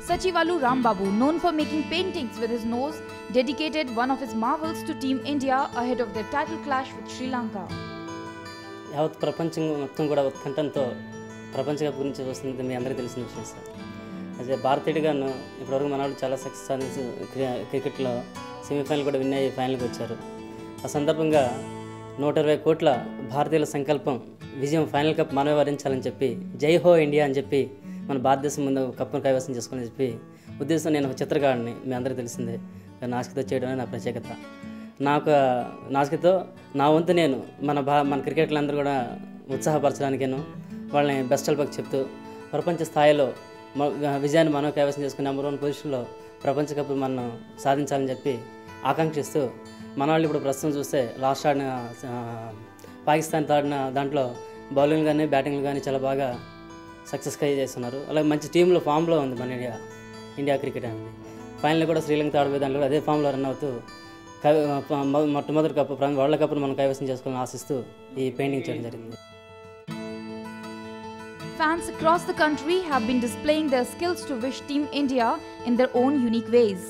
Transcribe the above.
Sachivalu Rambabu, known for making paintings with his nose, dedicated one of his marvels to Team India ahead of their title clash with Sri Lanka. యావత్ ప్రపంచం మొత్తం కూడా ఉత్కంఠంతో ప్రపంచ cup గురించి వస్తుంది మీ అందరికీ తెలిసిన విషయం సార్. అదే భారతీయుడిగాను ఇప్పటివరకు మన వాళ్ళు చాలా సక్సెస్ సాధించి క్రికెట్లో సెమీఫైనల్ కూడా విన్ అయ్యి ఫైనల్కి వచ్చారు. ఆ సందర్భంగా 120 కోట్ల భారతీయుల సంకల్పం విజయం ఫైనల్ కప్ మనమే వరించాలని చెప్పి జై హో ఇండియా అని చెప్పి మన భారతదేశం ముందు కప్పును కైవసం చేసుకోవాలని చెప్పి ఉద్దేశం. నేను ఒక చిత్రకారుడిని, మీ అందరికీ తెలిసిందే. నాసికతో చేయడం నా ప్రత్యేకత. నాసికతో నా వంతు నేను మన క్రికెటర్లందరూ కూడా ఉత్సాహపరచడానికేను వాళ్ళని బెస్ట్ ఆఫ్ లక్ చెప్తూ ప్రపంచ స్థాయిలో విజయాన్ని మనం కైవసం చేసుకుని నెంబర్ 1 పొజిషన్లో ప్రపంచ కప్ మనం సాధించాలని చెప్పి ఆకాంక్షిస్తూ మన వాళ్ళు ఇప్పుడు ప్రస్తుతం చూస్తే లాస్ట్ ఆడిన పాకిస్తాన్తో ఆడిన దాంట్లో బౌలింగ్ కానీ బ్యాటింగ్లు కానీ చాలా బాగా సక్సెస్గా చేస్తున్నారు. అలాగే మంచి టీంలో ఫామ్లో ఉంది మన ఇండియా క్రికెట్ అనేది. ఫైనల్ కూడా శ్రీలంకతో ఆడిపోయే దాంట్లో అదే ఫామ్లో రన్ అవుతూ మొట్టమొదటి కప్పు వరల్డ్ కప్ను మనం కైవసం చేసుకోవాలని ఆశిస్తూ ఈ పెయింటింగ్ చేయడం జరిగింది. Fans across the country have been displaying their skills to wish Team India in their own unique ways.